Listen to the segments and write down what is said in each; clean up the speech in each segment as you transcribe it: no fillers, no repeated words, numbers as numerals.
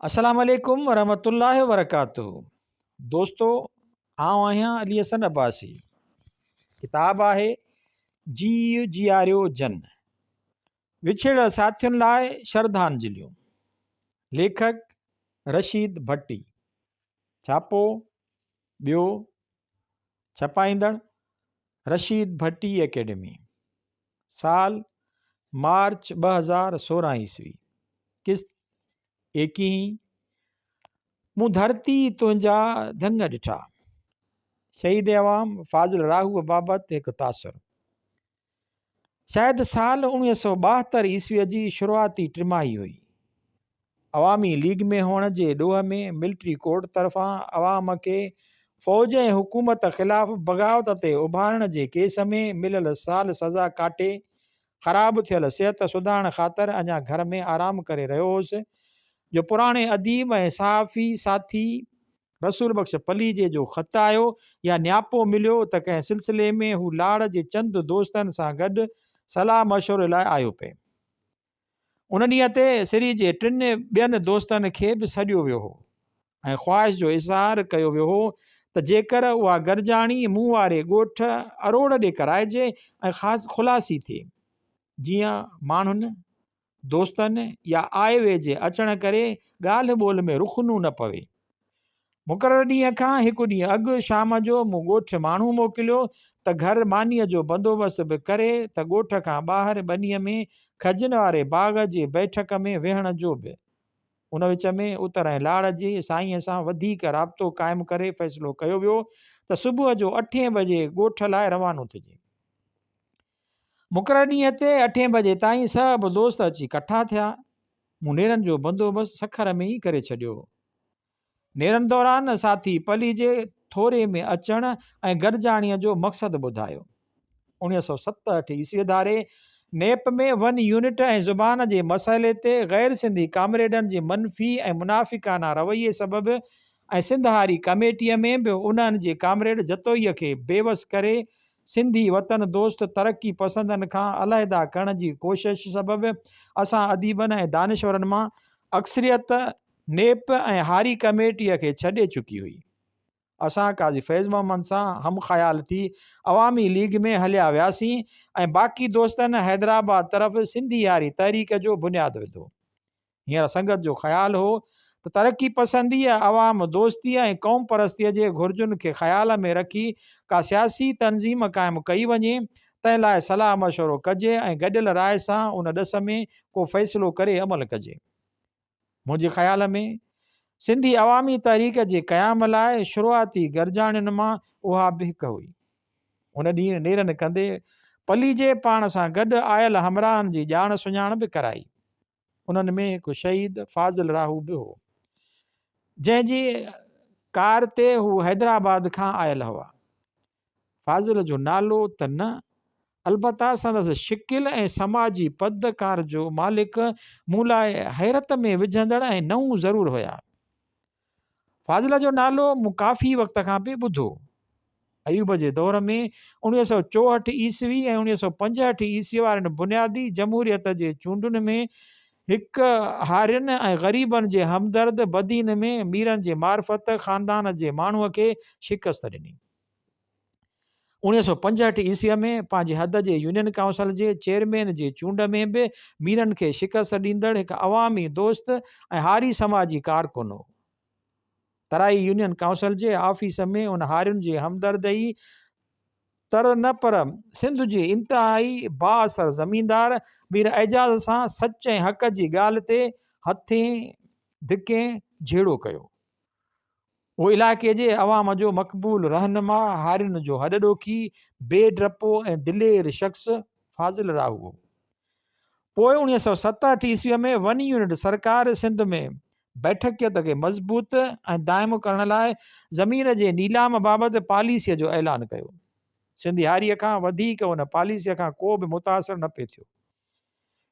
अस्सलाम वालेकुम वरहमतुल्लाहि वबरकातुहू। दोस्तों, आउं आहियां अली हसन अब्बासी। किताब आहे जी जियारियो जन, विछड़ियल साथियुनि लाइ श्रद्धांजलियूं। लेखक रशीद भट्टी। छापो ॿियो, छपाईंदड़ रशीद भट्टी एकेडमी। साल मार्च 2016 ईस्वी। किस्त एकीहीं। मूं धरती तुंहिंजा दंग ॾिठा। शहीद अवाम फाज़िल राहू बाबति हिकु तासुर। शायदि साल 1972 ईस्वीअ जी शुरूआती टिमाही हुई। अवामी लीग में हुअण जे ॾोह में मिलिट्री कोर्ट तरफ़ां अवाम खे फ़ौज ऐं हुकूमत ख़िलाफ़ बग़ावत ते उभारण जे केस में मिलियल साल सज़ा काटे ख़राब थियल सिहत सुधारण ख़ातिर अञा घर में आराम करे रहियो हुउसि जो पुराणे अदीब ऐं सहाफ़ी साथी रसूल बख़्श पलीजे जो ख़त आयो या न्यापो मिलियो त कंहिं सिलसिले में हू लाड़ जे चंद दोस्तनि सां गॾु सलाह मशवरे लाइ आयो पिए। उन ॾींहं ते सिरी जे टिनि ॿियनि दोस्तनि खे बि सॾियो वियो हो ऐं ख़्वाहिश जो इज़हार कयो वियो हो त जेकर उहा गरजाणी मूं वारे ॻोठ अरोड़ ॾे कराइजे ऐं ख़ासि ख़ुलासी थिए, जीअं माण्हुनि दोस्तनि या आए वेझे अचण करे ॻाल्हि ॿोल में रुखनू न पवे। मुक़ररु ॾींहं खां हिकु ॾींहुं अॻु शाम जो मूं ॻोठ माण्हू मोकिलियो त घर मानीअ जो बंदोबस्तु बि करे त ॻोठ खां ॿाहिरि ॿनीअ में खजनि वारे बाग़ जे बैठक में वेहण जो बि। उन विच में उतर ऐं लाड़ जी साईंअ सां वधीक राब्तो क़ाइमु करे फ़ैसिलो कयो वियो त सुबुह जो 8 बजे ॻोठ लाइ रवानो थिजे। मुक़ररु ॾींहं ते 8 बजे ताईं सभु दोस्त अची इकट्ठा थिया। मूं नेरनि जो बंदोबस्तु सखर में ई करे छॾियो। नेरनि दौरान साथी पलीजे थोरे में अचण ऐं गरजाणीअ जो मक़सदु ॿुधायो। 1967 ईस्वी धारे नेप में 1 यूनिट ऐं ज़ुबान जे मसइले ते ग़ैर सिंधी कामरेडनि जे मनफ़ी ऐं मुनाफ़िकाना रवैये सबबि ऐं सिंध हारी कमेटीअ में बि उन्हनि जे कामरेड जतोईअ खे बेवस करे सिंधी वतन दोस्त तरक़ी पसंदनि खां अलहदा करण जी कोशिश सबबि असां अदीबनि ऐं दानिश्वरनि मां अक्सरियत नेप ऐं हारी कमेटीअ खे छॾे चुकी हुई। असां काज़ी फैज़ मोहम्मद सां हम ख़याल थी अवामी लीग में हलिया वियासीं ऐं बाक़ी दोस्तनि हैदराबाद तरफ़ सिंधी यारी तहरीक जो बुनियादु विधो। हींअर संगत जो ख़्यालु हो त तरक़ी पसंदीअ अवाम दोस्तीअ ऐं क़ौम परस्तीअ जे घुर्जुनि खे ख़्याल में रखी का सियासी तनज़ीम क़ाइमु कई वञे, तंहिं लाइ सलाह मशवरो कजे ऐं गॾियल राय सां उन ॾिस में को फ़ैसिलो करे अमल कजे। मुंहिंजे ख़्याल में सिंधी अवामी तहरीक जे क़याम लाइ शुरूआती गरजाणियुनि मां उहा बि हिकु हुई। उन ॾींहुं नेरनि कंदे पलीजे पाण सां गॾु आयल हमराहनि जी ॼाण सुञाण बि कराई। उन्हनि में हिकु शहीद फाज़िल राहू बि हो, जंहिंजी कार ते हू हैदराबाद खां आयल हुआ। फाज़िल जो नालो त न, अलबत्ता संदसि शिकिल ऐं समाजी पदकार जो मालिक मूं लाइ हैरत में विझंदड़ ऐं नऊं ज़रूरु हुया। फाज़िल जो नालो मूं काफ़ी वक़्त खां बि ॿुधो। अयूब जे दौर में 1964 ईस्वी ऐं 1965 ईस्वी वारनि बुनियादी जमहूरियत जे चूंडुनि में हिकु हारियुनि ऐं ग़रीबनि जे हमदर्द बदीन में मीरनि जे मार्फत ख़ानदान जे माण्हूअ खे शिकस्त ॾिनी। 1965 ईस्वीअ में पंहिंजे हद जे यूनियन काउंसिल जे चेयरमैन जे चूंड में बि मीरनि खे शिकस्त ॾींदड़ हिकु अवामी दोस्त ऐं हारी समाजी कारकुन हो। तराई यूनियन काउंसिल जे ऑफिस में उन हारियुनि जे हमदर्दी तर न पर सिंध जे इंतिहाई बाअसर ज़मींदार मीर एजाज़ सां सच ऐं हक़ जी ॻाल्हि ते हथें धिकें झेड़ो कयो। उहो इलाइक़े जे अवाम जो मक़बूल रहनुमा, हारियुनि जो हॾॾोखी, बेडरपो ऐं दिलेर शख़्स फाज़िल राहू हो। पोइ 1967 ईस्वीअ में 1 यूनिट सरकार सिंध में बैठकियत खे मज़बूत ऐं दाइमु करण लाइ ज़मीन जे नीलाम बाबति पॉलिसीअ जो ऐलान कयो। सिंधी हारीअ खां वधीक उन पॉलिसीअ खां को बि मुतासिर न पियो थियो।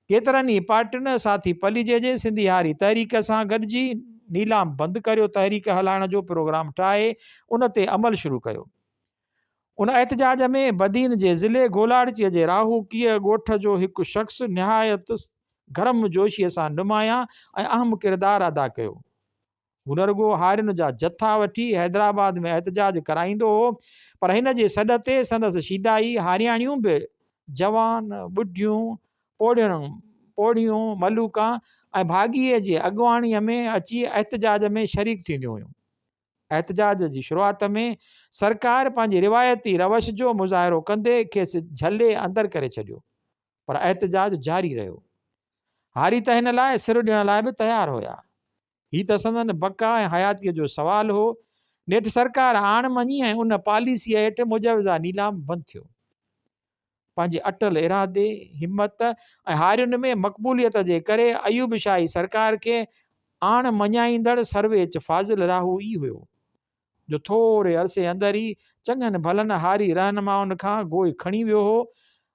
केतिरनि ई पार्टियुनि साथी पलीजे जे सिंधी हारी तहरीक सां गॾिजी नीलाम बंदि करियो, तहरीक हलाइण जो प्रोग्राम ठाहे उन ते अमल शुरू कयो। उन एहतजाज में बदीन जे ज़िले गोलाड़चीअ जे राहूकीअ ॻोठ जो हिकु शख़्स निहायत गरम जोशीअ सां नुमायां ऐं अहम किरदारु अदा कयो। हू न रुॻो हारियुनि जा जथा वठी हैदराबाद में एहतजाज कराईंदो हो, पर हिन जे सॾ ते संदसि शीदाई हारियाणियूं बि जवान ॿुढियूं पोड़ियूं मलूका ऐं भाॻीअ जे अॻुवाणीअ में अची एहतजाज में शरीक थींदियूं हुयूं। एहतजाज जी शुरूआति में सरकार पंहिंजी रिवायती रवश जो मुज़ाहिरो कंदे खेसि झले अंदरि करे छॾियो, पर एहतजाज जारी रहियो। हारी त हिन लाइ सिर ॾियण लाइ बि तयारु हुया। हीअ त संदन बका ऐं हयातीअ जो सुवालु हो। नेठि सरकार आण मञी ऐं उन पॉलिसीअ हेठि मुजवज़ा नीलाम बंदि थियो। पंहिंजे अटल इरादे, हिमत ऐं हारियुनि में मक़बूलियत जे करे अयूब शाही सरकार खे आण मञाईंदड़ सर्वेच फाज़िल राहू ई हुयो, जो थोरे अरसे अंदरि ई चङनि भलनि हारी रहनुमाउनि खां गोई खणी वियो हो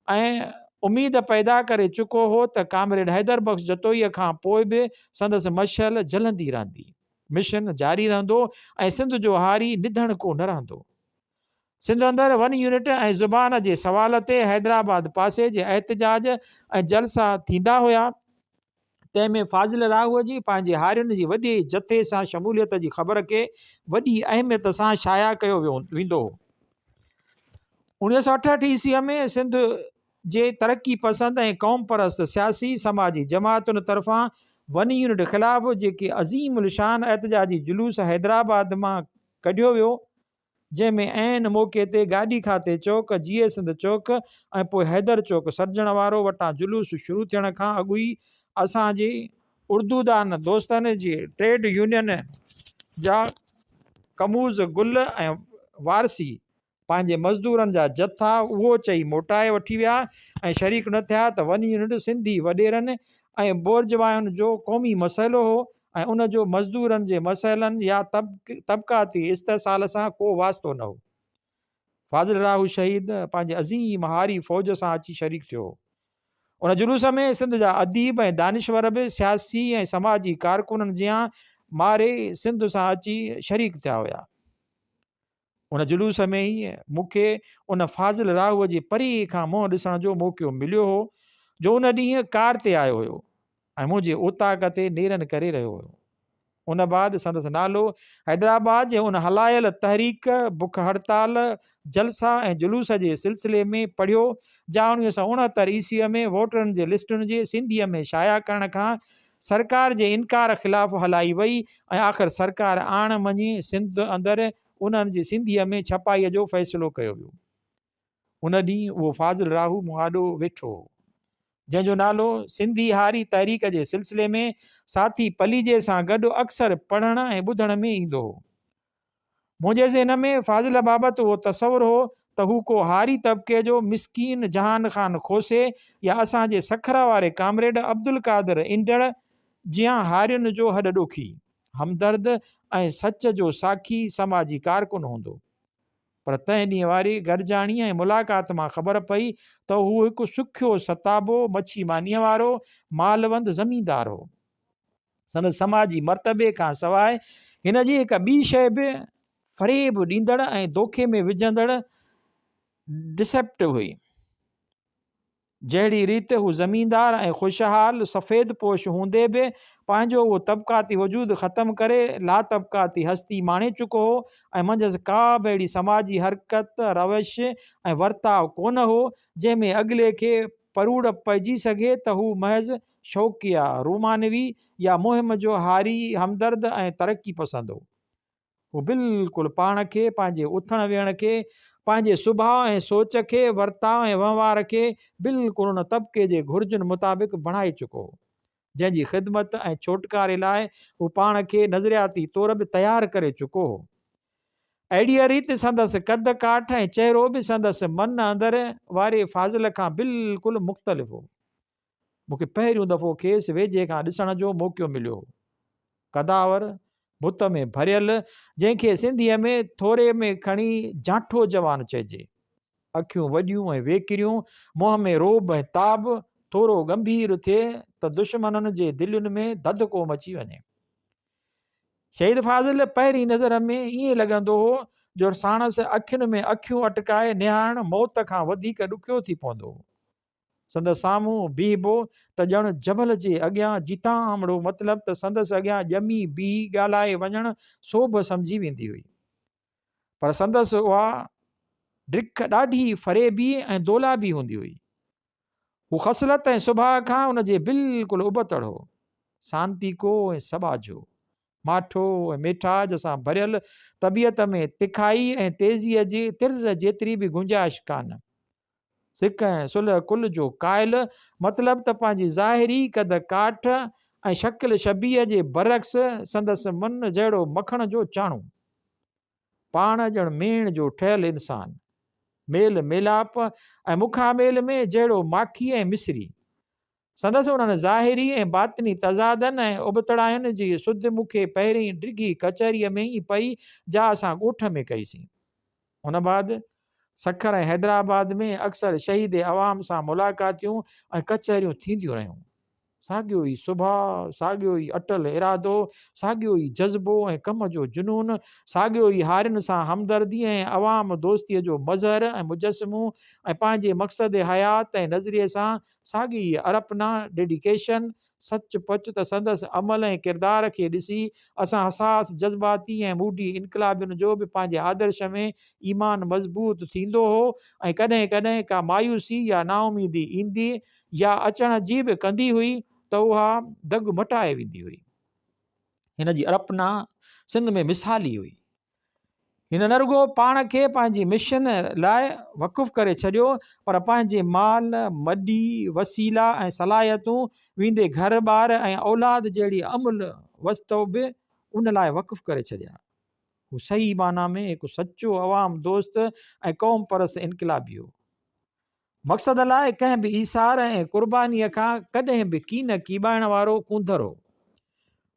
ऐं उमीद पैदा करे चुको हो त कामरेड हैदर बख़्श जतोईअ खां पोइ बि संदसि मशाल जलंदी रहंदी, मिशन जारी रहंदो ऐं सिंध जो हारी निधण को न रहंदो। सिंध अंदरि 1 यूनिट ऐं ज़ुबान जे सवाल ते हैदराबाद पासे जे एहतजाज ऐं जलसा थींदा हुया। तंहिंमें फाज़िल राहूअ जी पंहिंजे हारियुनि जी वॾे जथे सां शमूलियत जी ख़बर खे वॾी अहमियत सां शाया कयो वेंदो हो। 1968 ईस्वीअ में सिंध जे तरक़ी पसंद ऐं क़ौम परस्त सियासी समाजी जमातुनि तरफ़ां 1 यूनिट ख़िलाफ़ जेके अज़ीम उलशान एहतजाजी जुलूस हैदराबाद मां कढियो वियो, जंहिंमें ऐन मौक़े ते गाॾी खाते चौक, जीए सिंध चौक ऐं पोइ हैदर चौक सॾजण वारो वटां जुलूस शुरू थियण खां अॻु ई असांजे उर्दूदान दोस्तनि जे ट्रेड यूनियन जा कमूज़ गुल ऐं वारसी पंहिंजे मज़दूरनि जा जथा उहो चई मोटाए वठी विया ऐं शरीक न थिया त 1 यूनिट सिंधी वॾेरनि ऐं बोर्जवायुनि जो क़ौमी मसइलो हो ऐं उन जो मज़दूरनि जे मसइलनि या तबक़ाती इस्तेसाल सां को वास्तो न हो। फाज़िल राहू शहीद पंहिंजे अज़ीम हारी फ़ौज सां अची शरीक थियो। उन जुलूस में सिंध जा अदीब ऐं दानिश्वर बि सियासी ऐं समाजी कारकुननि जियां मारे सिंध सां अची शरीक थिया हुया। उन जुलूस में ई मूंखे उन फाज़िल राहूअ जे परे खां मुंहुं ॾिसण जो मौक़ो मिलियो हो, जो उन ॾींहुं कार ते आयो हुयो ऐं मुंहिंजे उताक ते नेरनि करे रहियो हुयो। उन बाद संदसि नालो हैदराबाद जे उन हलायल तहरीक, बुख हड़ताल, जलसा ऐं जुलूस जे सिलसिले में पढ़ियो, जा 1969 ईस्वीअ में वोटरनि जे लिस्टुनि जे सिंधीअ में शाया करण खां सरकार जे इनकार ख़िलाफ़ हलाई वई ऐं आख़िर सरकार आण मञी सिंध अंदरि उन्हनि जी सिंधीअ में छपाईअ जो फ़ैसिलो कयो वियो। उन ॾींहुं उहो फाज़िल राहू मूं आॾो वेठो हो, जंहिंजो नालो सिंधी हारी तहरीक जे सिलसिले में साथी पलीजे सां गॾु अक्सर पढ़ण ऐं ॿुधण में ईंदो हो। मुंहिंजे ज़हन में फाज़िल बाबति उहो तसवुर हो त हू को हारी तबिके जो मिसकीन जहान ख़ान खोसे या असांजे सखरा वारे कामरेड अब्दुल कादिर इंडड़ जियां हारियुनि जो हॾ ॾोखी, हमदर्द ऐं सच जो साखी समाजी कारकुन हूंदो। पर तंहिं ॾींहं वारी गॾिजाणी ऐं मुलाक़ात मां ख़बर पई त हू हिकु सुखियो सताबो मच्छी मानीअ वारो मालवंद ज़मींदार हो। संदसि समाजी मर्तबे खां सवाइ हिन जी हिकु ॿी शइ बि फ़रेब ॾींदड़ ऐं दोखे में विझंदड़ डिसेप्टिव हुई। जहिड़ी रीति हू ज़मींदार ऐं ख़ुशहाल सफ़ेद पोश हूंदे बि पंहिंजो उहो तबिक़ाती वजूद ख़तमु करे ला तबिक़ाती हस्ती माणे चुको हो ऐं मंझंदि का बि अहिड़ी समाजी हरकत, रवश ऐं वर्ताव कोन हो जंहिंमें अॻिले खे परूड़ पइजी सघे त हू महज़ शौक़िया, रूमानवी या मुहिम जो हारी, हमदर्द ऐं तरक़ी पसंद हो। हू बिल्कुलु पाण खे, पंहिंजे उथण वेहण खे, पंहिंजे सुभाउ ऐं सोच खे, वर्ताव ऐं वहिंवार खे बिल्कुलु उन तबिके जे घुर्जुनि मुताबिक़ बणाए चुको हो, जंहिंजी ख़िदमत ऐं छोटकारे लाइ हू पाण खे नज़रियाती तौर बि तयारु करे चुको हो। अहिड़ीअ रीति संदसि कद काठ ऐं चहिरो बि संदसि मन अंदरि वारे फाज़िल खां बिल्कुलु मुख़्तलिफ़ हो। मूंखे पहिरियों दफ़ो खेसि वेझे खां ॾिसण जो मौक़ो मिलियो हो। कदावर, बुत में भरियल, जंहिंखे सिंधीअ में थोरे में खणी जाठो जवान चइजे, अखियूं वॾियूं ऐं वेकिरियूं, मुंहं में रोब ऐं ताब, थोरो गंभीर थिए त दुश्मननि जे दिलुनि में ददिको मची वञे। शहीद फाज़िल पहिरीं नज़र में ईअं लॻंदो हो जो साणसि अखियुनि में अखियूं अटकाए निहारणु मौत खां वधीक ॾुखियो थी पवंदो हो। संदसि साम्हूं बीहबो त ॼण जबल जे अॻियां जितां आमड़ो, मतिलबु त संदसि अॻियां ॼमी बीह ॻाल्हाए वञणु सोभ सम्झी वेंदी हुई। पर संदसि उहा ड्रिख ॾाढी फ़रेबी ऐं दोलाबी हूंदी हुई। हू ख़सलत ऐं सुभाउ खां उनजे बिल्कुलु उबतड़ हो, सांतीको ऐं सबाझो, माठो ऐं मिठाज सां भरियल तबियत में तिखाई ऐं तेज़ीअ जे तिर जेतिरी बि गुंजाइश कान। सिक ऐं सुलह कुल जो कायल, मतिलबु त पंहिंजी ज़ाहिरी कद काठ ऐं शकिल शबीह जे बरक्स संदसि मन जहिड़ो मखण जो चाणो, पाण ॼण मेण जो ठहियल इंसानु, मेल मेलाप ऐं मुखामेल में जहिड़ो माखी ऐं मिसरी। संदसि उन्हनि ज़ाहिरी ऐं बातिनी तज़ादनि ऐं उबतड़ाइनि जी सुध मूंखे पहिरीं डिघी कचहरीअ में ई पई जा असां ॻोठ में कईसीं। हुन बाद सखर ऐं हैदराबाद में अक्सर शहीद अवाम सां मुलाक़ातियूं ऐं कचहरियूं थींदियूं रहियूं। साॻियो ई सुभाउ, साॻियो ई अटल इरादो, साॻियो ई जज़्बो ऐं कम जो जुनून, साॻियो ई हारियुनि सां हमदर्दी ऐं अवाम दोस्तीअ जो मज़हर ऐं मुजस्मो, ऐं पंहिंजे मक़सद हयात ऐं नज़रिए सां साॻी अरपना डेडिकेशन। सच पच त संदसि अमल ऐं किरदार खे ॾिसी असां हसास जज़्बाती ऐं मूडी इनकलाबियुनि जो बि पंहिंजे आदर्श में ईमान मज़बूत थींदो हो, ऐं कॾहिं कॾहिं का मायूसी या नाउमीदी ईंदी या अचण जी बि कंदी हुई त उहा दग मटाए वेंदी हुई। हिन जी अरपना सिंध में मिसाली हुई। हिन न रुगो पाण खे पंहिंजी मिशन लाइ वक़ुफ़ करे छॾियो, पर पंहिंजे माल, मडी, वसीला ऐं सलाहियतूं, वेंदे घर ॿार ऐं औलाद जहिड़ी अमुल वस्तो बि उन लाइ वक़ुफ़ करे छॾिया। हू सही माना में हिकु सचो अवाम दोस्त ऐं क़ौम परस्त इनकलाबी हो। मक़सद लाइ कंहिं बि ईसार ऐं क़ुर्बानीअ खां कॾहिं बि कीन कीबाइण वारो कूंदर हो।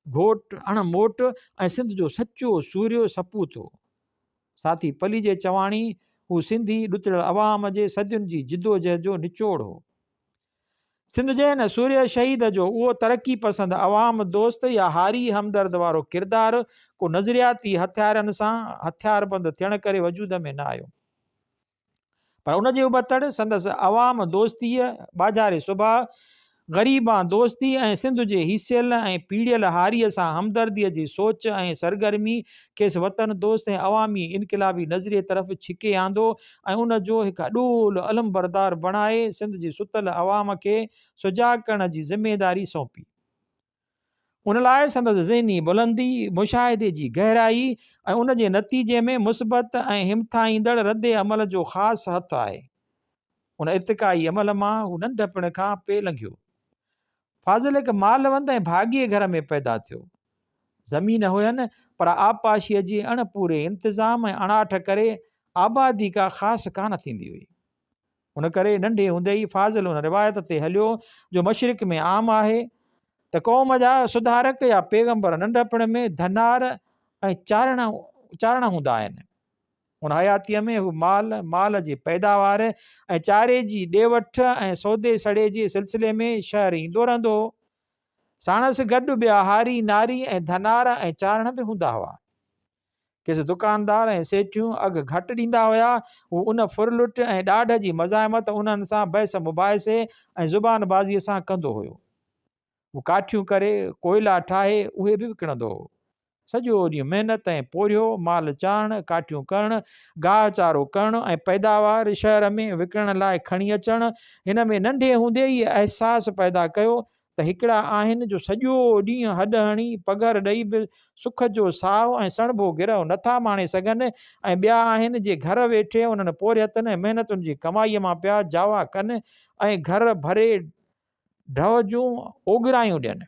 घोट अणमोट ऐं सिंध जो सचो सूर्यो सपूत हो। साथी पली जे चवाणी हू सिंधी ॾुतड़ अवाम जे सदियुनि जी जिदोजहद जो निचोड़ हो। सिंध जे न सूर्य शहीद जो उहो तरक़ी पसंद अवाम दोस्त या हारी हमदर्द वारो किरदारु को नज़रियाती हथियारनि सां हथियारबंद थियण करे वजूद में न आयो, पर उन जे उबतड़ संदसि अवाम दोस्तीअ, बाज़ारे सुभाउ, ग़रीबां दोस्ती ऐं सिंध जे हिसियल ऐं पीड़ियल हारीअ सां हमदर्दीअ जी सोच ऐं सरगर्मी खेसि वतन दोस्त ऐं अवामी इनकलाबी नज़रिए तरफ़ छिके आंदो ऐं उन जो हिकु अॾोल अलमबरदार बणाए सिंध जी सुतल अवाम खे सुजाग करण जी ज़िमेदारी सौंपी। उन लाइ संदसि ज़हनी बुलंदी, मुशाहिदे जी गहराई ऐं उन जे नतीजे में मुस्बत ऐं हिमथाईंदड़ रद्द अमल जो ख़ासि हथु आहे। उन इर्तिकाई अमल मां हू नंढपण खां पे लंघियो। फाज़िल हिकु मालवंद ऐं भाॻीअ घर में पैदा थियो। ज़मीन हुयनि, पर आबपाशीअ जी अणपूरे इंतिज़ाम ऐं अणाठ करे आबादी का ख़ासि कान थींदी हुई। उन करे नंढे हूंदे ई फाज़िल उन रिवायत ते हलियो जो मशरिक़ में आम आहे त क़ौम जा सुधारक या पैगंबर नंढपण में धनार ऐं चारण हूंदा आहिनि। उन हयातीअ में हू माल जी पैदावार ऐं चारे जी ॾेवठ ऐं सौदे सड़े जे सिलसिले में शहर ईंदो रहंदो हो। साणसि गॾु ॿिया हारी नारी ऐं धनार ऐं चारण बि हूंदा हुआ। केसि दुकानदार ऐं सेठियूं अघु घटि ॾींदा हुआ, हू उन फुरलुट ऐं ॾाढ जी मज़ाहमत उन्हनि सां बहस मुबाहिसे ऐं ज़ुबानबाज़ीअ सां कंदो हुयो। हू काठियूं करे कोयला ठाहे उहे बि विकिणंदो हो। सॼो ॾींहुं महिनत ऐं पोरियो माल चाढ़णु, काठियूं करणु, गाह चारो करणु ऐं पैदावार शहर में विकिणण लाइ खणी अचणु। हिन में नंढे हूंदे ई अहसासु पैदा कयो त हिकिड़ा आहिनि जो सॼो ॾींहुं हॾ हणी पघर ॾेई बि सुख जो साहु ऐं सणभो गिरह नथा माणे सघनि, ऐं ॿिया आहिनि जे घर वेठे उन्हनि पोरियतनि ऐं महिनतुनि जी कमाईअ मां पिया जावा कनि ऐं घर भरे ढव जूं ओघरायूं ॾियनि।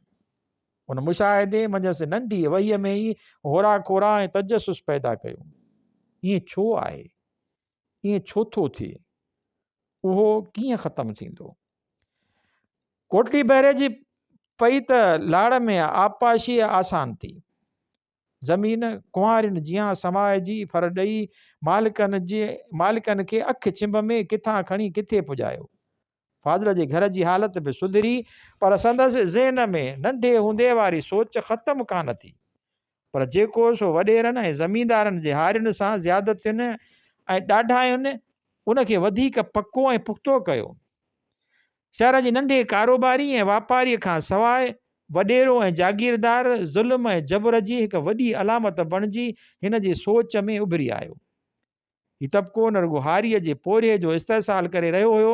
उन मुशाहिदे मंझसि नंढी वहीअ में ई होरा खोरा ऐं तजसुस पैदा कयो। ईअं छो आहे, ईअं छो थो थिए, उहो कीअं ख़तमु थींदो? कोटली बहरे जी पई त लाड़ में आबपाशी आसान थी। ज़मीन कुंवारियुनि जियां समाइजी फर ॾेई मालिकनि खे अखि छिंभ में किथां खणी किथे पुॼायो। फाज़िल जे घर जी हालत बि सुधरी, पर संदसि ज़हन में नंढे हूंदे वारी सोच ख़तमु कान थी। पर जेको सो वॾेरनि ऐं ज़मींदारनि जे हारियुनि सां ज़्यादतियुनि ऐं ॾाढायुनि उनखे वधीक पको ऐं पुख़्तो कयो। शहर जे नंढे कारोबारी ऐं वापारीअ खां सवाइ वॾेरो ऐं जागीरदार ज़ुल्म ऐं जबर जी हिकु वॾी अलामत बणिजी हिन जी सोच में उभरी आयो। हीउ तबिको न रुॻो हारीअ जे पोरिये जो इस्तेसाल करे रहियो हुयो,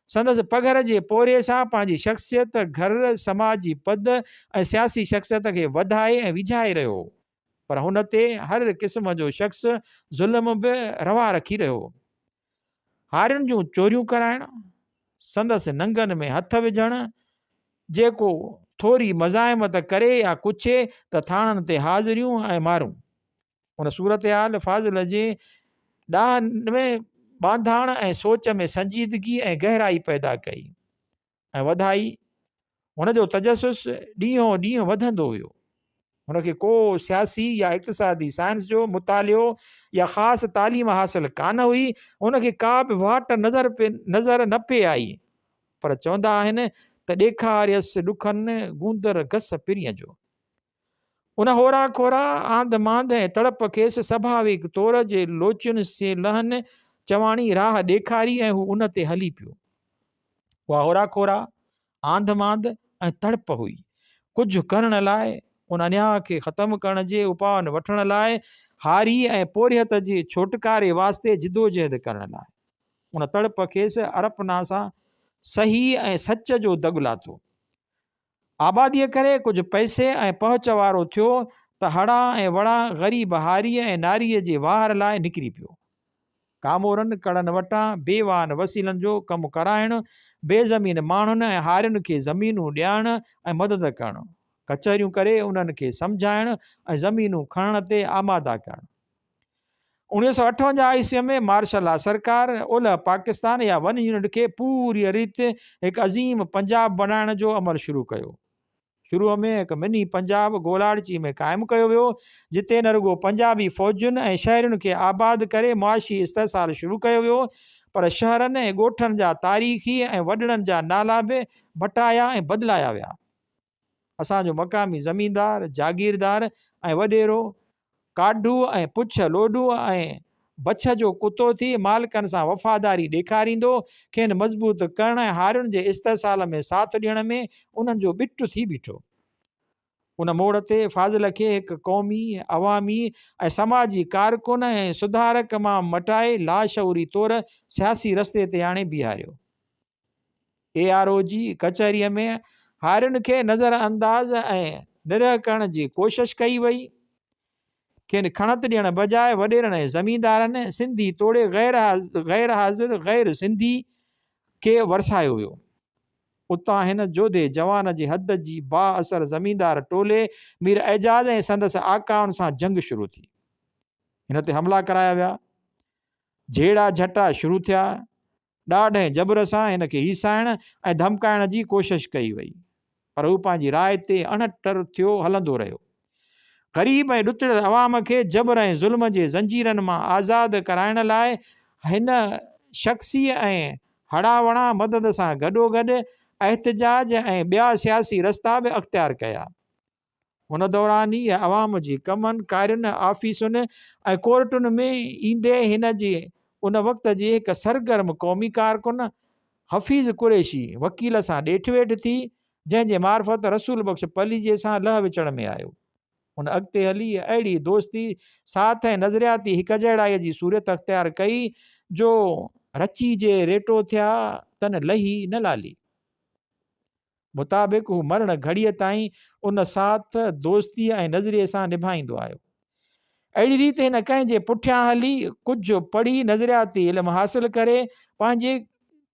संदसि पघर जे पोरिये सां पंहिंजी शख़्सियत, घर, समाज जी पद ऐं सियासी शख़्सियत खे वधाए ऐं विझाए रहियो हो। पर हुन ते हर क़िस्म जो शख़्स ज़ुल्म बि रवा रखी रहियो हो। हारियुनि जूं चोरियूं कराइण, संदसि नंगनि में हथ विझण, जेको थोरी मज़ाहिमत करे या कुछे त थाणनि ते हाज़िरियूं ऐं मारूं। उन सूरत हाल फाज़िल जे ॾाह में बांधाण ऐं सोच में संजीदगी ऐं गहराई पैदा कई ऐं वधाई। हुनजो तजसुस ॾींहों ॾींहुं वधंदो हुयो। हुनखे को सियासी या इक़्तिसादी साइंस जो मुतालियो या ख़ासि तालीम हासिल कान हुई। हुनखे का बि वाट नज़र न पे आई। पर चवंदा आहिनि त ॾेखारियसि ॾुखनि गूंदर घस पिरीअ जो। उन होरा खोरा आंद मांद ऐं तड़प खेसि स्वाभाविक तौर जे लोचियुनि से लहनि चवाणी राह ॾेखारी ऐं हू उन ते हली पियो। उहा होरा खोरा आंद मांद ऐं तड़प हुई कुझु करण लाइ, उन अन्याय खे ख़तमु करण जे उपाउ वठण लाइ, हारी ऐं पोरियत जे छोटकारे वास्ते जिदोजहद करण लाइ। उन तड़प खेसि अरपना सां सही ऐं सच जो दॻु लाथो। आबादीअ करे कुझु पैसे ऐं पहुच वारो थियो त हड़ा ऐं वड़ा ग़रीब हारीअ ऐं नारीअ जे वार लाइ निकिरी पियो। कामोरनि कड़नि वटां बेवान वसीलनि जो कमु कराइणु, बेज़मीन माण्हुनि ऐं हारियुनि खे ज़मीनूं ॾियणु ऐं मदद करणु, कचहरियूं करे उन्हनि खे सम्झाइणु ऐं ज़मीनूं खणण ते आमादा करणु। 1958 ईस्वीअ में मार्शल लॉ सरकार ओलह पाकिस्तान या वन यूनिट खे पूरी रीति हिकु अज़ीम पंजाब बणाइण जो अमल शुरू कयो। शुरूअ में हिकु मिनी पंजाब गोलाड़ची में क़ाइमु कयो वियो, जिते न रुॻो पंजाबी फ़ौजुनि ऐं शहरुनि खे आबाद करे मुआशी इस्तेसाल शुरू कयो वियो, पर शहरनि ऐं ॻोठनि जा तारीख़ी ऐं वॾड़नि जा नाला बि मटाया ऐं बदिलाया विया। असांजो मक़ामी ज़मीनदार, जागीरदार ऐं वॾेरो काढू ऐं पुछ लोडू ऐं बछ जो कुतो थी मालिकनि सां वफ़ादारी ॾेखारींदो, खेनि मज़बूत करण ऐं हारियुनि जे इस्तेसाल में साथ ॾियण में उन्हनि जो ॿिटु थी बीठो। उन मोड़ ते फाज़िल खे हिकु क़ौमी, अवामी ऐं समाजी कारकुन ऐं सुधारक मां मटाए लाशऊरी तौरु सियासी रस्ते ते आणे बीहारियो। ARO जी कचहरीअ में हारियुनि खे नज़र अंदाज़ ऐं निरह करण जी कोशिशि कई वई। खेनि खणत ॾियण बजाए वॾेरनि ऐं ज़मीनदारनि सिंधी तोड़े गैर हाज़िर गैर सिंधी खे वरसायो वियो। उतां हिन जोधे जवान जी हद जी बाअसर ज़मीनदार टोले मीर एजाज़ ऐं संदसि आकाउनि सां जंग शुरू थी। हिन ते हमला कराया विया, झेड़ा झटा शुरू थिया, ॾाढ ऐं जबर सां हिन खे हीसाइण ऐं धमकाइण जी कोशिशि कई वई, पर हू पंहिंजी राय ते अणटर थियो हलंदो रहियो। ग़रीब ऐं ॾुतड़ अवाम खे जबर ऐं ज़ुल्म जे ज़ंजीरनि मां आज़ादु कराइण लाइ हिन शख़्सी ऐं हड़ावड़ा मदद सां गॾोगॾु एहतजाज ऐं ॿिया सियासी रस्ता बि अख़्तियार कया। हुन दौरान ई अवाम जी कमनि कारियुनि ऑफिसुनि ऐं कोर्टुनि में ईंदे हिन जे उन वक़्त जे हिकु सरगर्म क़ौमी कारकुन हफ़ीज़ कुरैशी वकील सां ॾेठ वेठ थी, जंहिंजे मार्फत रसूल बख़्श पलीजे सां लह विचण में आयो। उन अॻिते हली अहिड़ी दोस्ती, साथ ऐं नज़रियाती हिकजहिड़ाईअ जी सूरत अख़्तियार कई जो रची जे रेटो थिया तन लही न लाली। मुताबिक़ हू मरण घड़ीअ ताईं उन साथ दोस्ती ऐं नज़रिए सां निभाईंदो आयो। अहिड़ी रीति हिन कंहिंजे पुठियां हली कुझु पढ़ी नज़रियाती इल्मु हासिल करे पंहिंजे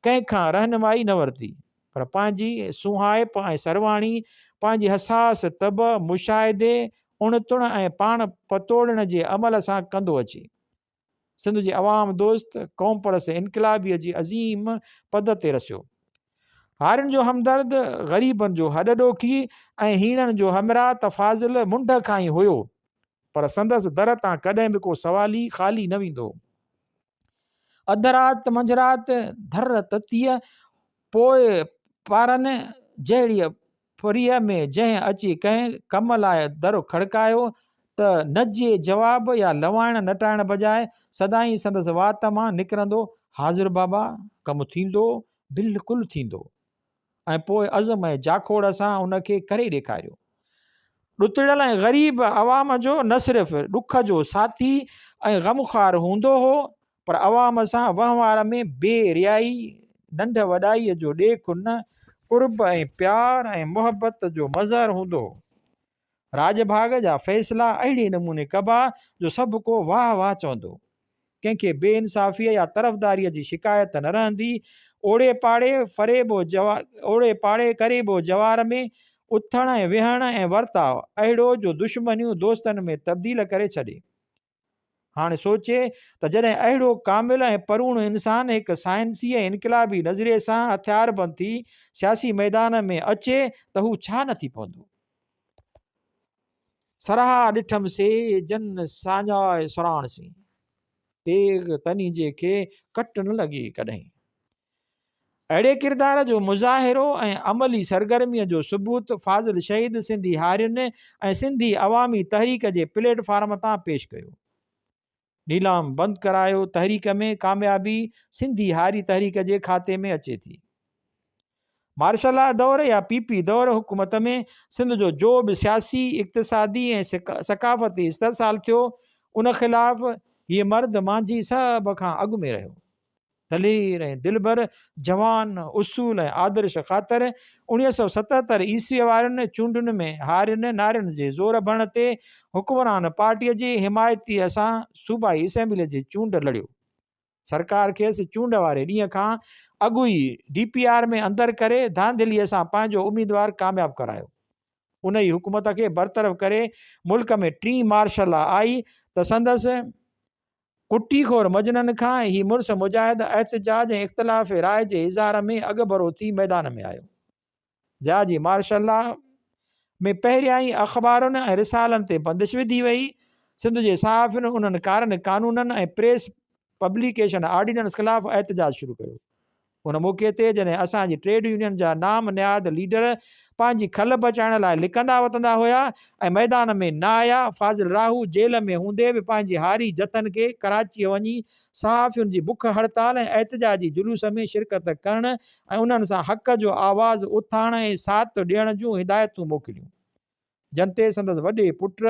कंहिंखां रहनुमाई न वरिती, पर पंहिंजी सुहाइप ऐं सरवाणी, पंहिंजी हसास तब, मुशाहिदे, उणतुण ऐं पाण पतोड़ण जे अमल सां कंदो अचे। सिंध जे अवाम दोस्त क़ौम परस इनक़लाबीअ जी अज़ीम पद ते रसियो। हारियुनि जो हमदर्द, ग़रीबनि जो हॾॾोखी ऐं हीणनि जो हमरा त फाज़िल मुंड खां ई हुयो, पर संदसि दर तां कॾहिं बि को सवाली ख़ाली न वेंदो। अधु राति मंझरात धर ततीअ पोइ पारनि जहिड़ीअ फरीअ में जंहिं अची कंहिं कम लाइ दर खड़कायो त न जे जवाब या लवाइण नटाइण बजाए सदाईं संदसि वात मां निकिरंदो, हाज़िर बाबा, कमु थींदो, बिल्कुलु थींदो। ऐं पोइ अज़म ऐं जाखोड़ सां उनखे करे ॾेखारियो। ॾुतड़ियल ऐं ग़रीब अवाम जो न सिर्फ़ु ॾुख जो साथी ऐं ग़मख़्वार हूंदो हो, पर अवाम सां वहिंवार में बेरियाई नंढ वॾाईअ जो ॾेख न कुर्ब ऐं प्यार ऐं मुहबत जो मज़हर हूंदो हो। राजभाग जा फ़ैसिला अहिड़े नमूने कबा जो सभु को वाह वाह चवंदो। कंहिंखे बेइंसाफ़ीअ या तरफ़दारीअ जी शिकायत न रहंदी। ओड़े पाड़े करेबो जवार में उथण ऐं विहण ऐं वर्ताव अहिड़ो जो दुश्मनियूं दोस्तनि में तब्दील करे छॾे। हाणे सोचे त जॾहिं अहिड़ो कामिल ऐं परूण इंसान हिकु साइंसी ऐं इनक़िलाबी नज़रिए सां हथियारबंद थी सियासी मैदान में अचे त हू छा न थी पवंदो। सराह ॾिठम से जन साझाए सुराण सी, तेग तनी जे खे कट न लॻे कॾहिं। अहिड़े किरदार जो मुज़ाहिरो ऐं अमली सरगर्मीअ जो सबूत फाज़िल शहीद सिंधी हारियुनि ऐं सिंधी अवामी तहरीक जे प्लेटफार्म तां पेश कयो। नीलाम बंदि करायो तहरीक में कामयाबी सिंधी हारी तहरीक जे खाते में अचे थी। मार्शल लॉ दौर या पीपी दौर हुकूमत में सिंध जो जो बि सियासी इक़्तिसादी ऐं सकाफ़ती इस्तहसाल थियो, उन ख़िलाफ़ हीअ मर्द मांझी सभ खां अॻु में रहियो। दलीर ऐं दिलबर जवान उसूल ऐं आदर्श ख़ातिर 1977 ईस्वी वारनि चूंडुनि में हारियुनि नारियुनि जे ज़ोर भरण ते हुक्मरान पार्टीअ जी हिमायतीअ सां सूबाई असेंबलीअ जी चूंड लड़ियो। सरकार खेसि चूंड वारे ॾींहं खां अॻु ई DPR में अंदरि करे धांधलीअ सां पंहिंजो उम्मीदवार कामयाबु करायो। उन ई हुकूमत खे बरतरफ़ करे मुल्क में टी मार्शल लॉ आई त संदसि कुटीखोर मजननि खां ही मुर्स मुजाहिद एहतजाज ऐं इख़्तिलाफ़ राय जे इज़हार में अॻभरो थी मैदान में आयो। ज़ियाजी मार्शल लॉ में पहिरियां ई अख़बारुनि ऐं रिसालनि ते बंदिश विधी वई। सिंध जे सहाफ़ियुनि उन्हनि कारनि कानूननि ऐं प्रेस पब्लिकेशन ऑर्डिनेंस ख़िलाफ़ एहतजाज शुरू कयो। उन मौक़े ते जॾहिं असांजी ट्रेड यूनियन जा नाम नियाद लीडर पंहिंजी खल बचाइण लाइ लिकंदा वतंदा हुआ ऐं मैदान में न आया, फाज़िल राहू जेल में हूंदे बि पंहिंजी हारी जतन खे कराची वञी सहाफ़ियुनि जी बुख हड़ताल ऐं एहतजाजी जुलूस में शिरकत करण ऐं उन्हनि सां हक़ जो आवाज़ उथाइण ऐं साथ ॾियण जूं हिदायतूं मोकिलियूं। जनते संदसि वॾे पुट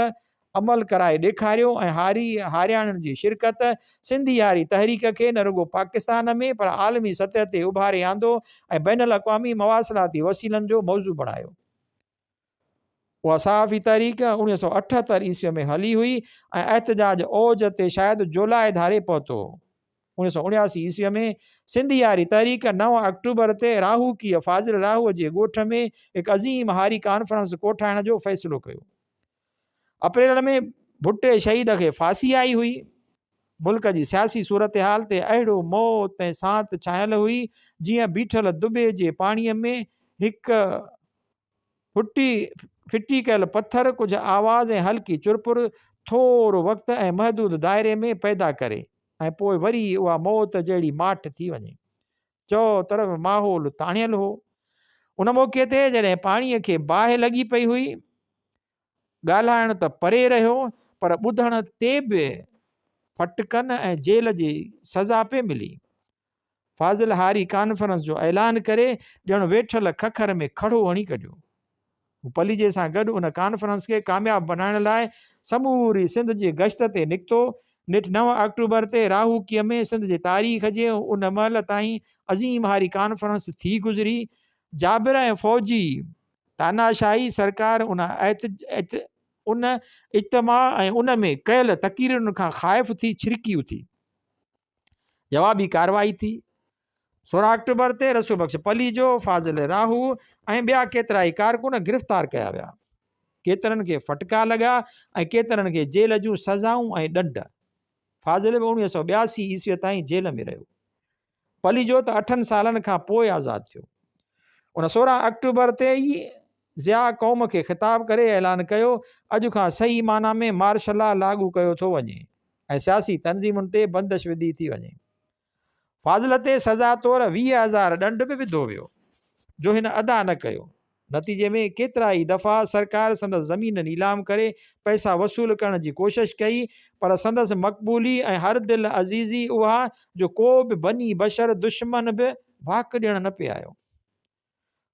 अमल कराए ॾेखारियो ऐं हारियाणियुनि जी शिरकत सिंधी हारी तहरीक खे न रुगो पाकिस्तान में पर आलमी सतह ते उभारे आंदो ऐं बैनुल अक़वामी मवासिलाती वसीलनि जो मौज़ू बणायो। उहा सहाफ़ी तहरीक 1978 ईस्वीअ में हली हुई ऐं एहतजाज ओज ते शायदि जुलाई धारे पहुतो। 1979 ईस्वीअ में सिंधी हारी तहरीक 9 अक्टूबर ते राहू की फाज़िल राहूअ जे ॻोठ में हिकु अज़ीम हारी कॉन्फ्रेंस कोठाइण जो फ़ैसिलो कयो। अप्रैल में भुट्टे शहीद खे फांसी आई हुई। मुल्क जी सियासी सूरत हाल ते अहिड़ो मौत ऐं सांत छायल हुई जीअं बीठल दुबे जे पाणीअ में हिकु फिटी कयल पत्थर कुझु आवाज़ ऐं हल्की चुरपुर थोरो वक़्तु ऐं महदूद दायरे में पैदा करे ऐं पोइ वरी उहा मौत जहिड़ी माठ थी वञे। चओ तरफ़ माहौल ताणियल हो। उन मौक़े ते जॾहिं पाणीअ खे बाहि लॻी पई हुई, ॻाल्हाइण त परे रहियो पर ॿुधण ते बि फटकनि ऐं जेल जी सज़ा पे मिली। फाज़िल हारी कॉन्फ्रेंस जो ऐलान करे ॼण वेठल खखर में खड़ो हणी कढियो। पलीजे सां गॾु उन कॉन्फ्रेंस खे कामयाबु बनाइण लाइ समूरी सिंध जी गश्त ते निकितो। निठ 9 अक्टूबर ते राहूकीअ में सिंध जे तारीख़ जे उन महिल ताईं अज़ीम हारी कॉन्फ्रेंस थी गुज़री। जाबिर ऐं फ़ौजी तानाशाही सरकार उन इज्तिमा ऐं उन में कयल तक़रीरुनि खां ख़ाइफ़ थी छिरकी उथी। जवाबी कार्रवाई थी। 16 अक्टूबर ते रसूल बख्श पलीजो, फाज़िल राहू ऐं ॿिया केतिरा ई कारकुन गिरफ़्तार कया विया। केतिरनि खे फटका लॻा ऐं केतिरनि खे जेल जूं सज़ाऊं ऐं ॾंड। फाज़िल बि 1982 ईस्वीअ ताईं जेल में रहियो। पलीजो त 8 सालनि खां पोइ आज़ादु थियो। उन 16 अक्टूबर ते ई ज़िया क़ौम खे ख़िताब करे ऐलान कयो, अॼु खां सही माना में मार्शल लॉ लागू कयो थो वञे ऐं सियासी तंज़ीमुनि ते बंदिश विधी थी वञे। फाज़िल ते सज़ा तौरु 20,000 ॾंड बि विधो वियो जो हिन अदा न कयो। नतीजे में केतिरा ई दफ़ा सरकार संदसि ज़मीन नीलाम करे पैसा वसूल करण जी कोशिशि कई, पर संदसि मक़बूली ऐं हर दिल अज़ीज़ी उहा जो को बि बनी बशर दुश्मन बि वाक ॾियण न पिए आयो।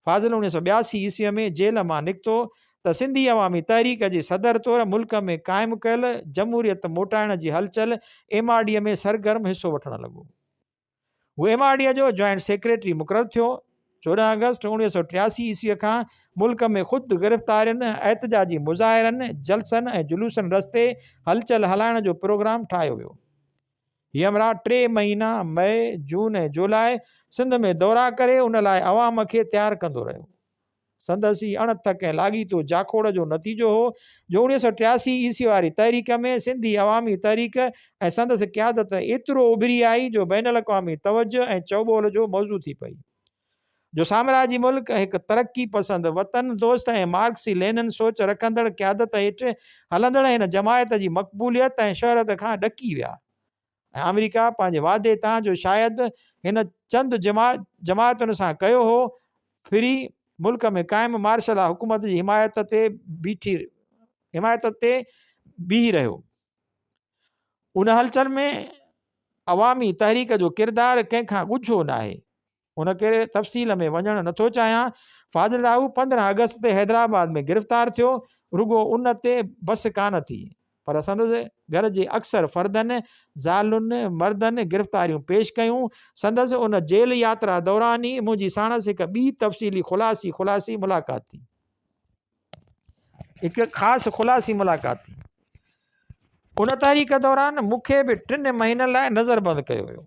फाज़िल 1982 ईस्वीअ में जेल मां निकितो त सिंधी अवामी तहरीक जे सदर तौरु मुल्क में क़ाइमु कयल जमहूरियत मोटाइण जी हलचल MRD में सरगर्म हिसो वठणु लॻो। हू MRD जो जॉइंट सेक्रेटरी मुक़ररु थियो। 14 अगस्त 1983 ईस्वीअ खां मुल्क में ख़ुदि गिरफ़्तारियुनि, एहतजाजी मुज़ाहिरनि, जलसनि ऐं जुलूसनि रस्ते हलचल हलाइण जो प्रोग्राम ठाहियो वियो। हीअ हमरा 3 महीना मई, जून ऐं जुलाई सिंध में दौरा करे उन लाइ अवाम खे तयारु कंदो रहियो। संदसि अणथक ऐं लाॻीतो जाखोड़ जो नतीजो हो जो 1983 ईस्वी वारी तहरीक में सिंधी अवामी तहरीक ऐं संदसि क़यादत एतिरो उभिरी आई जो बैनुल अक़वामी तवजो ऐं चौॿोल जो मौज़ू थी पई। जो साम्राजी मुल्क हिकु तरक़ी पसंद वतन दोस्त ऐं मार्क्सी लेनिन सोच रखंदड़ क़यादत हेठि हलंदड़ हिन जमायत जी मक़बूलियत ऐं शहरत खां ॾकी विया ऐं अमेरिका पंहिंजे वादे तां जो शायदि हिन चंद जमायतुनि सां कयो हो, फिरी मुल्क में क़ाइमु मार्शल हुकूमत जी हिमायत ते बीही रहियो। उन हलचल में अवामी तहरीक जो किरदारु कंहिंखां ॻुझो न आहे। उन करे तफ़सील में वञणु नथो चाहियां। फाज़िल राहू 15 अगस्त ते हैदराबाद में गिरफ़्तार थियो। रुगो उन ते बस कान थी, पर संदसि घर जे अक्सर फ़र्दनि, ज़ालुनि, मर्दनि गिरफ़्तारियूं पेश कयूं। संदसि उन जेल यात्रा दौरान ई मुंहिंजी साणसि हिकु ॿी तफ़सीली ख़ुलासी मुलाक़ात थी। हिकु ख़ासि ख़ुलासी मुलाक़ात थी। उन तहरीक दौरान मूंखे बि 3 महीननि लाइ नज़रबंदि कयो वियो।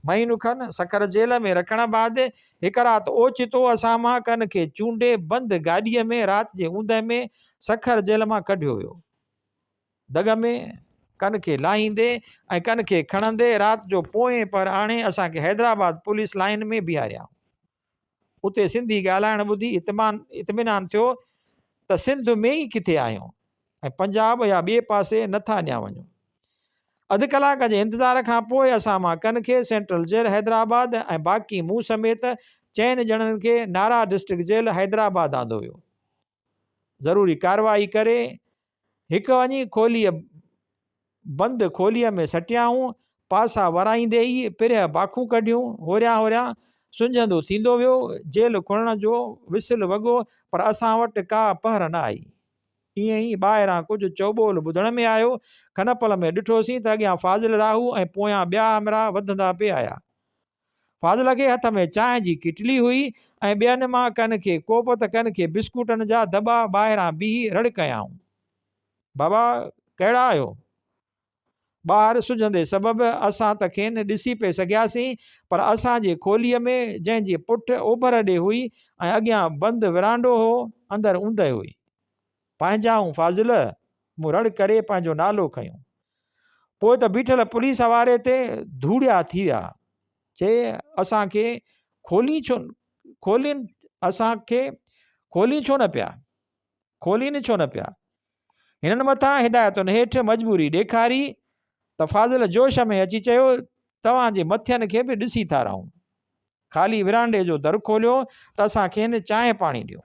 महीनू खनि सखर जेल में रखण बैदि हिकु राति ओचितो असां मां कन खे चूंडे बंदि गाॾीअ में राति जे ऊंदहि में सखर जेल मां कढियो वियो। दग में कन खे लाहींदे ऐं कन खे खणंदे राति जो पोएं पर आणे असांखे हैदराबाद पुलिस लाइन में बीहारिया। उते सिंधी ॻाल्हाइण ॿुधी इत्मीनान थियो त सिंध में ई किथे आहियूं ऐं पंजाब या ॿिए पासे नथा ञा वञूं। अधु कलाक जे इंतज़ार खां पोइ असां मां कन खे सेंट्रल जेल हैदराबाद ऐं बाक़ी मूं समेत 4 ॼणनि खे नारा डिस्ट्रिक्ट जेल हैदराबाद आंदो वियो। ज़रूरी कार्रवाई करे हिकु वञी बंदि खोलीअ में सटियाऊं, पासा वराईंदे ई पिरह बाखूं कढियूं। होरिया सुंझंदो थींदो वियो। जेल खुलण जो विसिल वॻो, पर असां वटि का पहर न आई। ईअं ई ॿाहिरां कुझु चौॿोल ॿुधण में आयो। खनपल में ॾिठोसीं त अॻियां फाज़िल राहू ऐं पोयां ॿिया हमरा वधंदा पिया आया। फाज़िल खे हथ में चांहि जी किटली हुई ऐं ॿियनि मां कन खे कोप त कन खे बिस्कुटनि जा दॿा ॿाहिरां बीही रड़ कयाऊं। बाबा कहिड़ा आहियो? ॿाहिरि सुझंदे सबबि असां त खेनि ॾिसी पिए सघियासीं, पर असांजे खोलीअ में जंहिंजी पुठि ओभर ॾे हुई ऐं अॻियां बंदि विरांडो हो, अंदरि ऊंदहि हुई। पंहिंजाऊं फाज़िल, मूं रड़ करे पंहिंजो नालो खयूं। पोइ त बीठल पुलिस वारे ते धूड़िया थी विया। चए असांखे खोलीनि छो न पिया। हिननि मथां हिदायतुनि हेठि मजबूरी ॾेखारी त फाज़िल जोश में अची चयो, तव्हांजे मथियनि खे बि ॾिसी था रहूं। ख़ाली विरांडे जो दर खोलियो त असां खेनि चांहि पाणी ॾियो।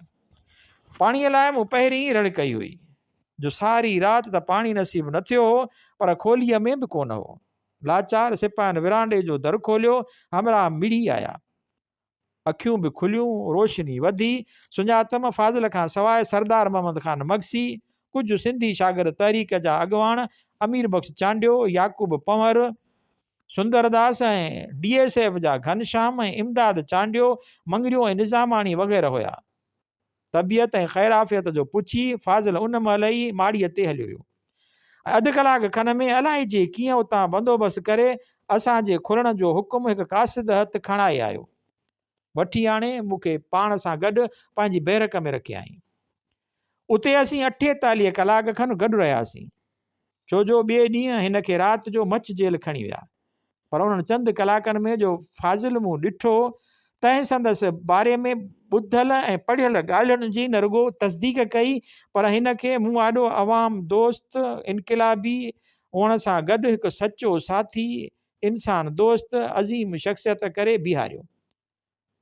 पाणीअ लाइ मूं पहिरीं ई रड़ कई हुई जो सारी राति त पाणी नसीब न थियो हो, पर खोलीअ में बि कोन हो। लाचार सिपाहियुनि विरांडे जो दर खोलियो। हमरा मिड़ी आया, अखियूं बि खुलियूं, रोशनी वधी। सुञातम फाज़िल खां सवाइ सरदार मोहम्मद ख़ान मगसी, कुझु सिंधी शागिर्द तहरीक जा अॻवान अमीर बख्श चांडियो, याकूब पंवर, सुंदरदास ऐं DSF जा घनश्याम ऐं इमदाद चांडियो, मंगरियो ऐं निज़ामाणी वग़ैरह हुया। तबियत ऐं ख़ैराफ़ियत जो पुछी फाज़िल उन महिल ई माड़ीअ ते हलियो वियो। अधु कलाक खन में अलाए जे कीअं उतां बंदोबस्तु करे असांजे खुलण जो हुकुम हिकु कासिद हथ खणाए आयो। वठी आणे मूंखे पाण सां गॾु पंहिंजी बैरक में रखियाईं। उते असीं 48 कलाक खनि गॾु रहियासीं, छो जो ॿिए ॾींहुं हिन खे राति जो मछ जेल खणी विया। पर उन्हनि चंद कलाकनि में जो फाज़िल मूं ॾिठो, तंहिं संदसि बारे में ॿुधल ऐं पढ़ियल ॻाल्हियुनि जी न रुगो तस्दीक कई, पर हिन खे मूं आॾो अवाम दोस्त, इनक़िलाबी हुअण सां गॾु हिकु सचो साथी, इंसान दोस्त, अज़ीम शख़्सियत करे बीहारियो,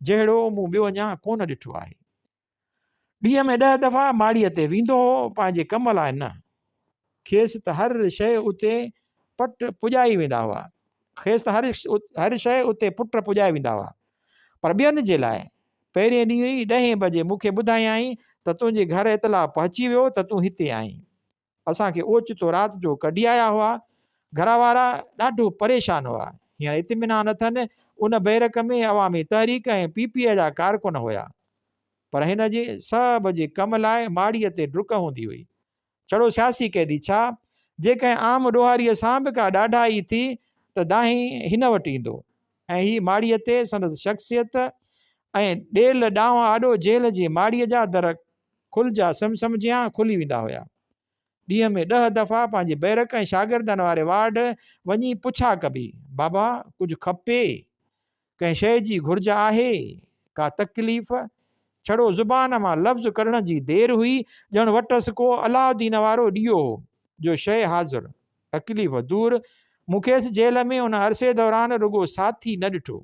जहिड़ो मूं ॿियो अञा कोन ॾिठो आहे। ॾींहं में 10 दफ़ा माड़ीअ ते वेंदो हो, पंहिंजे कम लाइ न। खेसि त हर शइ उते पुट पुॼाई वेंदा हुआ, पर ॿियनि जे लाइ पहिरें ॾींहुं ई 10 बजे मूंखे ॿुधायई त तुंहिंजे घर इतला पहुची वियो त तूं हिते आहीं। असांखे ओचितो राति जो कढी आया हुआ। घर वारा ॾाढो परेशान हुआ। हींअर इत्मिनान अथनि उन बैरक में अवामी तहरीक ऐं PPA जा कारकुन हुया, पर हिन जे सभ जे कम लाइ माड़ीअ ते डुक हूंदी हुई। छड़ो सियासी कैदी छा, जेकॾहिं आम ॾोहारीअ सां बि का ॾाढाई थी त दाही हिन वटि ईंदो ऐं ही माड़ीअ ते संदसि शख़्सियत ऐं ॾेल ॾांहुं आॾो जेल जे माड़ीअ जा दर खुलिजा समझिया खुली वेंदा हुया। ॾींहं में 10 दफ़ा पंहिंजे बैरक ऐं शागिर्दनि वारे वार्ड वञी पुछा कबी, बाबा कुझु खपे, कंहिं शइ जी घुर्ज आहे, का तकलीफ़? छड़ो ज़ुबान मां लफ़्ज़ कढण जी देरि हुई, ॼण वटसि को अलाउद्दीन वारो ॾीओ जो शइ हाज़ुर, तकलीफ़ दूर। मुखेसि जेल में उन अरसे दौरान रुगो साथी न ॾिठो,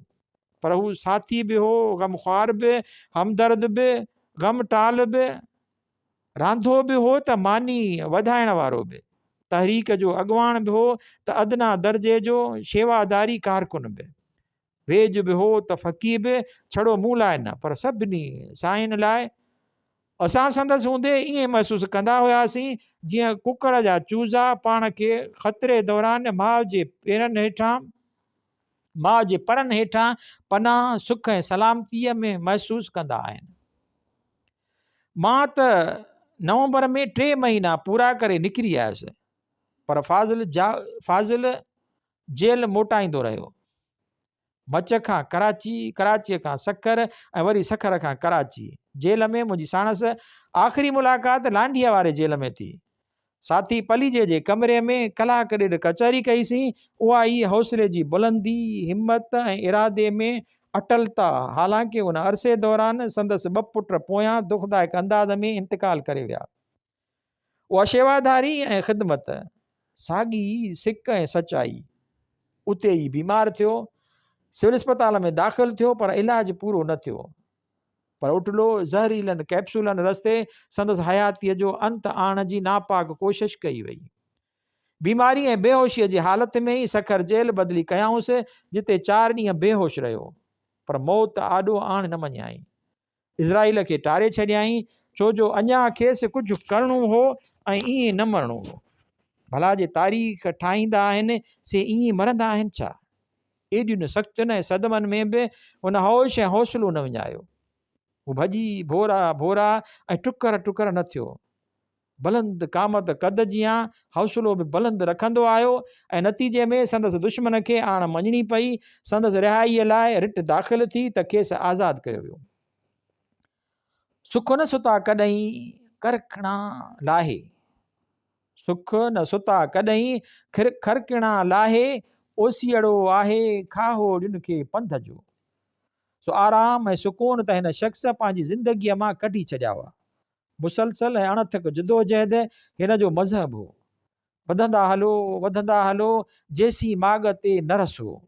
पर हू साथी बि हो, ग़मख़्वार बि, हमदर्द बि, ग़म टाल बि, रांधो बि हो त मानी वधाइण वारो बि, तहरीक जो अॻवान बि हो त अदना दर्जे जो शेवादारी कारकुन बि, वेज बि हो त फ़क़ीह बि, छड़ो मूं लाइ न पर सभिनी साईं लाइ। असां संदसि हूंदे ईअं महसूसु कंदा हुआसीं जीअं कुकड़ जा चूज़ा पाण खे ख़तरे दौरान माउ जे पेरनि हेठां, माउ जे परनि हेठां पनाह सुख ऐं सलामतीअ में महसूसु कंदा आहिनि। मां त नवंबर में 3 महीना पूरा करे निकिरी आयुसि, पर फाज़िल जेल मोटाईंदो रहियो। मच खां कराची, कराचीअ खां सखर ऐं वरी सखर खां कराची। जेल में मुंहिंजी साणस आख़िरी मुलाक़ात लांडीअ वारे जेल में थी। साथी पलीजे जे कमरे में कलाक ॾेढ कचहरी कईसीं। उहा ई हौसले जी बुलंदी, हिम्मत ऐं इरादे में अटलता। हालांकि उन अरसे दौरान संदसि 2 पुट पोयां दुखदायक अंदाज़ में इंतकाल करे विया। उहा शेवादारी ऐं ख़िदमत, साॻी सिक ऐं सचाई। उते ई बीमार थियो, सिविल अस्पताल में दाख़िल थियो, पर इलाज पूरो न थियो। पर उटलो ज़हरीलनि कैप्सूलनि रस्ते संदसि हयातीअ जो अंत आणण जी नापाक कोशिश कई वई। बीमारी ऐं बेहोशीअ जी हालत में ई सखर जेल बदिली कयाऊंसि, जिते 4 ॾींहं बेहोश रहियो, पर मौत आॾो आण न मञाई। इज़राइल खे टारे छॾियईं, छो जो अञा खेसि कुझु करिणो हो ऐं ईअं न मरणो हो। भला जे तारीख़ ठाहींदा आहिनि से ईअं मरंदा आहिनि छा? एॾियुनि सख़्तुनि ऐं सदमनि में बि हुन होश ऐं हौसलो न विञायो। हू भॼी भोरा भोरा ऐं टुकर टुकर न थियो। बुलंद क़ामत क़द जियां हौसलो बि बुलंद रखंदो आयो ऐं नतीजे में संदसि दुश्मन खे आण मञणी पई। संदसि रिहाईअ लाइ रिट दाख़िल थी त खेसि आज़ादु कयो वियो। सुख न सुता कॾहिं करखिणा लाहे, सुख न सुता कॾहिं खरकिणा लाहे, ओसीअड़ो आहे खाहो ॾिन खे पंध जो। सो आराम ऐं सुकून त हिन शख़्स पंहिंजी ज़िंदगीअ मां कढी छॾिया हुआ। मुसलसल ऐं अणथक जदोजहद हिन जो मज़हब हो। वधंदा हलो जेसी माग ते न रसो।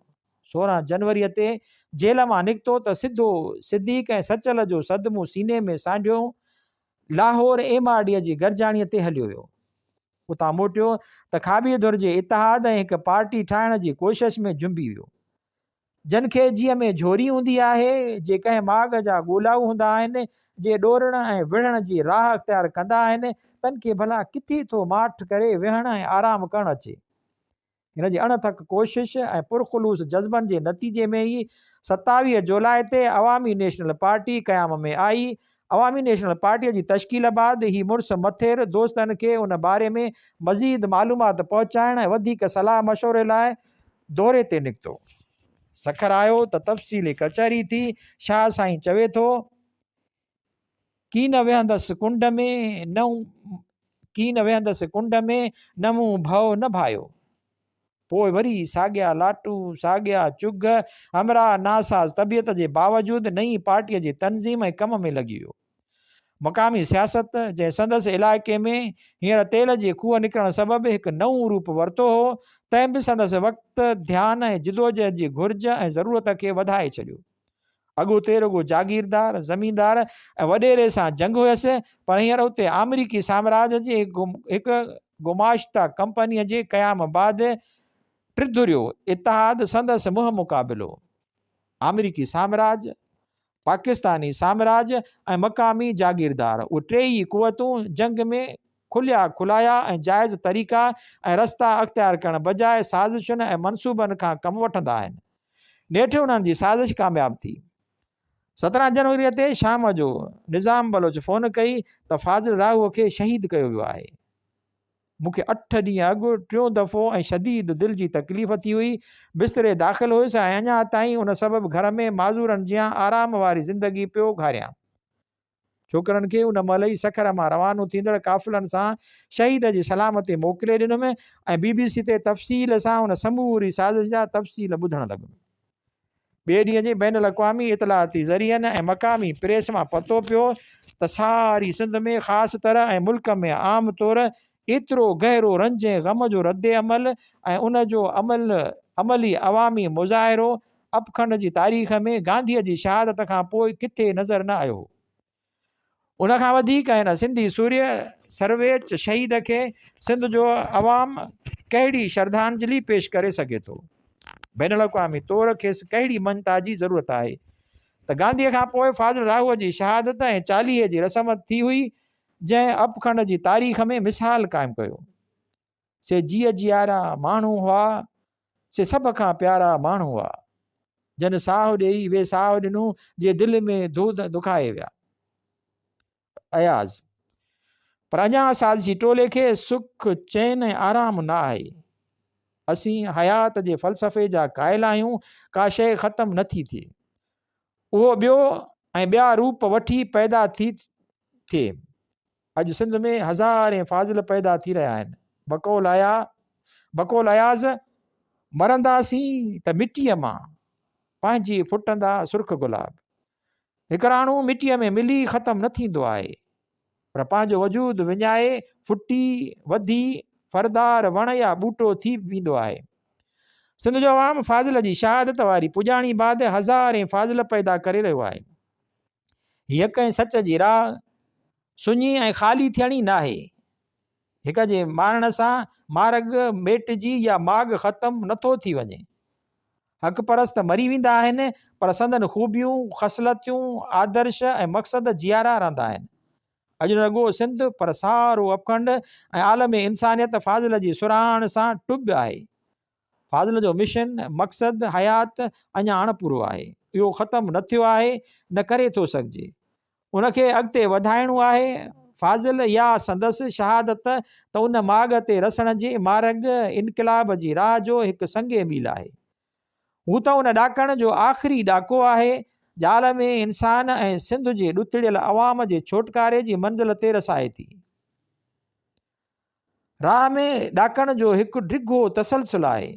16 जनवरीअ ते जेल मां निकितो त सिधो सिद्दीक़ ऐं सचल जो सदमो सीने में सांढियो लाहौर एमआरडीअ जी गरजाणीअ ते हलियो वियो। उतां मोटियो त खाबीअ धुर जे इतिहाद ऐं हिकु पार्टी ठाहिण जी कोशिश में जुंबी वियो। जन खे जीअं में झोरी हूंदी आहे, जे कंहिं माग जा ॻोलाऊ हूंदा आहिनि, जे ॾोरण ऐं विढ़ण जी राह अख़्तियार कंदा आहिनि, तन खे भला किथे थो माठ करे विहण ऐं आराम करणु अचे। हिन जी अणथक कोशिश ऐं पुरखुलूस जज़्बनि जे नतीजे में ई 27 जुलाई ते अवामी नेशनल पार्टी क़याम में आई। अवामी नेशनल पार्टीअ जी तश्कील बाद ही मुड़ुस मथेर दोस्तनि खे उन बारे में मज़ीद मालूमात पहुचाइण ऐं वधीक सलाह मशवरे लाइ दौरे ते निकितो। सखर आयो त तफ़सीली कचहरी थी। शाह साईं चवे थो, की न वेहंदसि कुंड में न मूं भव न भायो। पोइ वरी साॻिया लाटू, साॻिया चुग, हमरा नासाज़ तबियत जे बावजूदि नई पार्टीअ जी तनज़ीम ऐं कम में लॻी वियो। मक़ामी सियासत जंहिं संदसि इलाइक़े में हींअर तेल जे खूह निकिरण सबबि हिकु नओं रूप वरितो हो, तंहिं बि संदसि वक़्तु, ध्यानु ऐं जिदोजहद जी घुर्ज ऐं ज़रूरत खे वधाए छॾियो। अॻोते रुगो जागीरदार, ज़मींदार ऐं वॾेरे सां जंग हुयसि, पर हींअर उते अमरीकी साम्राज्य जी हिकु गुमाश्ता कंपनीअ जे क़याम बाद टिर्धुरियो इतिहाद संदसि मुंहुं मुक़ाबिलो। अमरीकी साम्राज्य पाकिस्तानी साम्राज्य ऐं मक़ामी जागीरदार, उहे टेई क़ुवतूं जंग में खुलिया खुलाया ऐं जाइज़ तरीक़ा ऐं रस्ता अख़्तियार करण बजाए साज़िशुनि ऐं मनसूबनि खां कमु वठंदा आहिनि। नेठि उन्हनि जी साज़िश कामयाबु थी। 17 जनवरी ते शाम जो निज़ाम बलोच फ़ोन कई त फ़ाज़िल राहूअ खे शहीद कयो वियो आहे। मूंखे 8 ॾींहं अॻु टियों दफ़ो ऐं शदीद दिलि जी तकलीफ़ थी हुई। बिस्तरे दाख़िल हुयुसि ऐं अञा ताईं उन सबबु घर में माज़ूरनि जियां आराम वारी ज़िंदगी पियो घारियां। छोकिरनि खे उन महिल ई सखर मां रवानो थींदड़ काफ़िलनि सां शहीद जी सलामती मोकिले ॾिनुमि ऐं BBC ते तफ़सील सां उन समूरी साज़िश जा तफ़सील ॿुधणु लॻुमि। ॿिए ॾींहं जे बैन अल-अक़वामी इतलाती ज़रियनि ऐं मक़ामी प्रेस मां पतो पियो त सारी सिंध में ख़ासि तरह ऐं मुल्क में आम तौरु एतिरो गहरो रंज ऐं ग़म जो रद्द अमल ऐं उन जो अमली अवामी मुज़ाहिरो अपखंड जी तारीख़ में गांधीअ जी शहादत खां पोइ किथे नज़र न आयो। उनखां वधीक हिन सिंधी सूर्य सर्वेच शहीद खे सिंध जो अवाम कहिड़ी श्रद्धांजलि पेश करे सघे थो। बैन अल-अक़वामी तौर खेसि कहिड़ी मञता जी ज़रूरत आहे त गांधीअ खां पोइ फ़ाज़िल राहूअ जी शहादत ऐं 40 जी रस्म थी हुई, जंहिं अपखंड जी तारीख़ में मिसाल क़ाइमु कयो। से जीअ जियारा माण्हू हुआ, से सभ खां प्यारा माण्हू हुआ, जन साहु ॾेई वे साहु ॾिनूं जे दिलि में दुखाए विया। अयाज़ पर अञा साज़िशी टोले खे सुख चैन ऐं आराम न आहे। असीं हयात जे फ़लसफ़े जा क़ाइल आहियूं। का शइ ख़तमु नथी थिए, उहो ॿियो ऐं ॿिया रूप वठी पैदा थी थिए। अॼु सिंध में हज़ारे फ़ाज़िल पैदा थी रहिया आहिनि। बक़ौल अयाज़ मरंदासीं त मिटीअ मां पंहिंजी फुटंदा सुर्ख गुलाब। हिकिड़ाणू मिटीअ में मिली ख़तमु न थींदो आहे, पर पंहिंजो वजूद विञाए फुटी वधी फरदार वण या ॿूटो थी वेंदो आहे। सिंध जो अवाम फ़ाज़िल जी शहादत वारी पुॼाणी बाद हज़ारे फ़ाज़िल पैदा करे रहियो आहे। हीअ कंहिं सच जी राह सुञी ऐं ख़ाली थियणी न आहे। हिक जे मारण सां मार्ग मेटिजी या माॻ ख़तमु नथो थी वञे। हक़ परस्त मरी वेंदा आहिनि, पर संदन ख़ूबियूं ख़सलतियूं आदर्श ऐं मक़सद जियारा रहंदा आहिनि। अॼु न रुॻो सिंध पर सारो अपखंड ऐं आलम इंसानियत फ़ाज़िल जी सुराण सां टुॿ आहे। फ़ाज़िल जो मिशन मक़सद हयात अञा अणपूरो आहे। इहो ख़तमु न थियो आहे, न करे थो सघिजे। उनखे अॻिते वधाइणो आहे। फ़ाज़िल या संदसि शहादत त उन माॻ ते रसण जे मार्ग इनक़लाब जी राह जो हिकु संगे मील आहे। हू त उन ॾाकण जो आख़िरी ॾाको आहे, जाल में इंसान ऐं सिंध जे ॾुतड़ियल अवाम जे छोटकारे जी मंज़िल ते रसाए थी। राह में ॾाकण जो हिकु डिघो तसलसल आहे,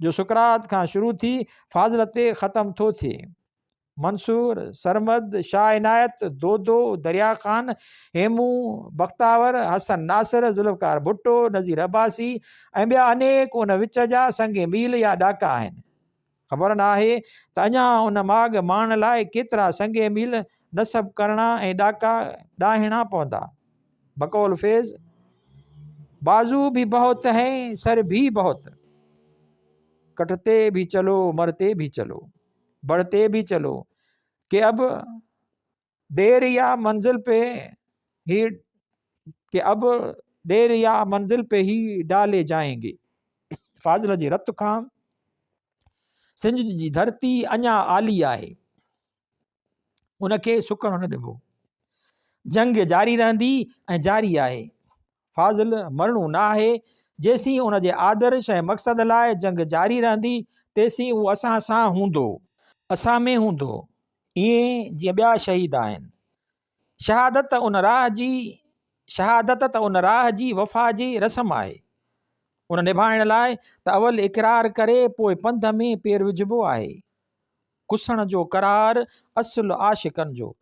जो सुकरात खां शुरू थी फ़ाज़िल ते ख़तमु थो थिए। मंसूर, सरमद, शाह इनायत, दोदो, दरिया ख़ान, हेमू, बख्तावर, हसन नासिर, ज़ुल्फ़कार भुट्टो, नज़ीर अब्बासी ऐं ॿिया अनेक उन विच जा संगे मील या ॾाका आहिनि। ख़बर न आहे त अञा उन माॻ माणण लाइ केतिरा संगे मील नसब करणा ऐं ॾाका ॾाहिणा पवंदा। बक़ौल फैज़ बाजू भी बहुत हैं, सर भी बहुत, कटते भी चलो मरते भी चलो, बढ़ते भी चलो, कि अब देर या मंजिल पे ही डाले जाएंगे। फ़ाज़िल जी रत खां सिंध जी धरती अञा आली आहे, उनखे सुकण न ॾिबो। जंग जारी रहंदी ऐं जारी आहे। फ़ाज़िल मरणो न आहे। जेसीं उन जे आदर्श ऐं मक़सद लाइ जंग जारी रहंदी, तेसीं उहो असां सां हूंदो, असां में हूंदो, ईअं जीअं ॿिया शहीद आहिनि। शहादत त उन राह जी वफ़ा जी रस्म आहे। उन निभाइण लाइ त अवल इक़रार करे पोइ पंध में पेर विझिबो आहे। कुसण जो करार असुल आशिकनि जो।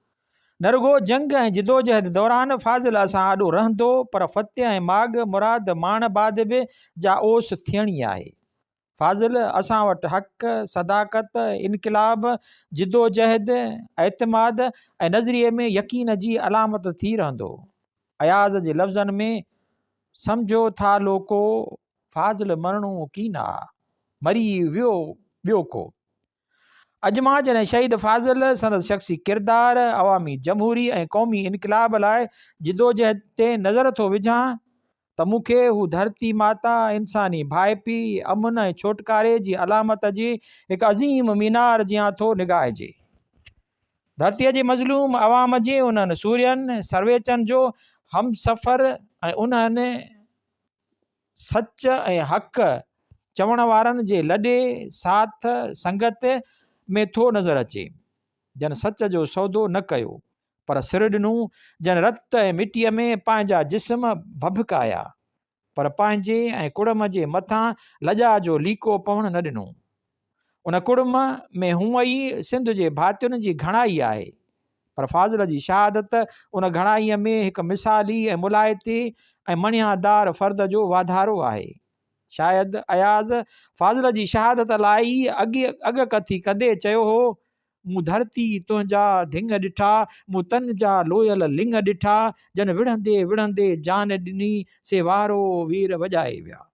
न रुॻो जंग ऐं जिदोजहद दौरान फ़ाज़िल असां आॾो रहंदो, पर फ़तेह ऐं माॻ मुराद माण बाद बि जा ओस थियणी आहे। फ़ाज़िल असां वटि हक़, सदाकत, इनक़लाब, जिदोजहद, एतमाद ऐं नज़रिए में यकीन जी अलामत थी रहंदो। अयाज़ जे लफ़्ज़नि में सम्झो था लोको, फ़ाज़िल मरणो कीन आ, मरी वियो ॿियो को। अॼु मां जॾहिं शहीद फाज़िल संदसि शख़्सी किरदार, अवामी जमहूरी ऐं क़ौमी इनकलाब लाइ जिदोजहद ते नज़र थो विझां त मूंखे हू धरती माता, इंसानी भाइपी, अमन ऐं छोटकारे जी अलामत जी हिकु अज़ीम मीनार जियां थो निगाहिजे। धरतीअ जे मज़लूम अवाम जे उन्हनि सूर्यनि सर्वेचनि जो हम सफ़र ऐं उन्हनि सच ऐं हक़ चवण वारनि जे लॾे साथ संगत में थो नज़र अचे। जन सच जो सौदो न कयो पर सिर ॾिनूं, जन रत ऐं मिटीअ में पंहिंजा जिस्म भभकाया पर पंहिंजे ऐं कुड़म जे मथां लॼा जो लीको पवण न ॾिनो। उन कुड़म में हूअं ई सिंध जे भातियुनि जी घणाई आहे पर फाज़िल जी शहादत उन घणाईअ में हिकु मिसाली ऐं मुलायती ऐं मणियादार फ़र्द जो वाधारो आहे। शायदि अयाज़ फाज़िल जी शहादत लाइ ई अॻकथी कंदे चयो हो, मूं धरती तुंहिंजा धिंग ॾिठा, मूं तन जा लोयल लिंग ॾिठा, जन विढ़ंदे विढ़ंदे जान ॾिनी से वारो वीर वॼाए विया।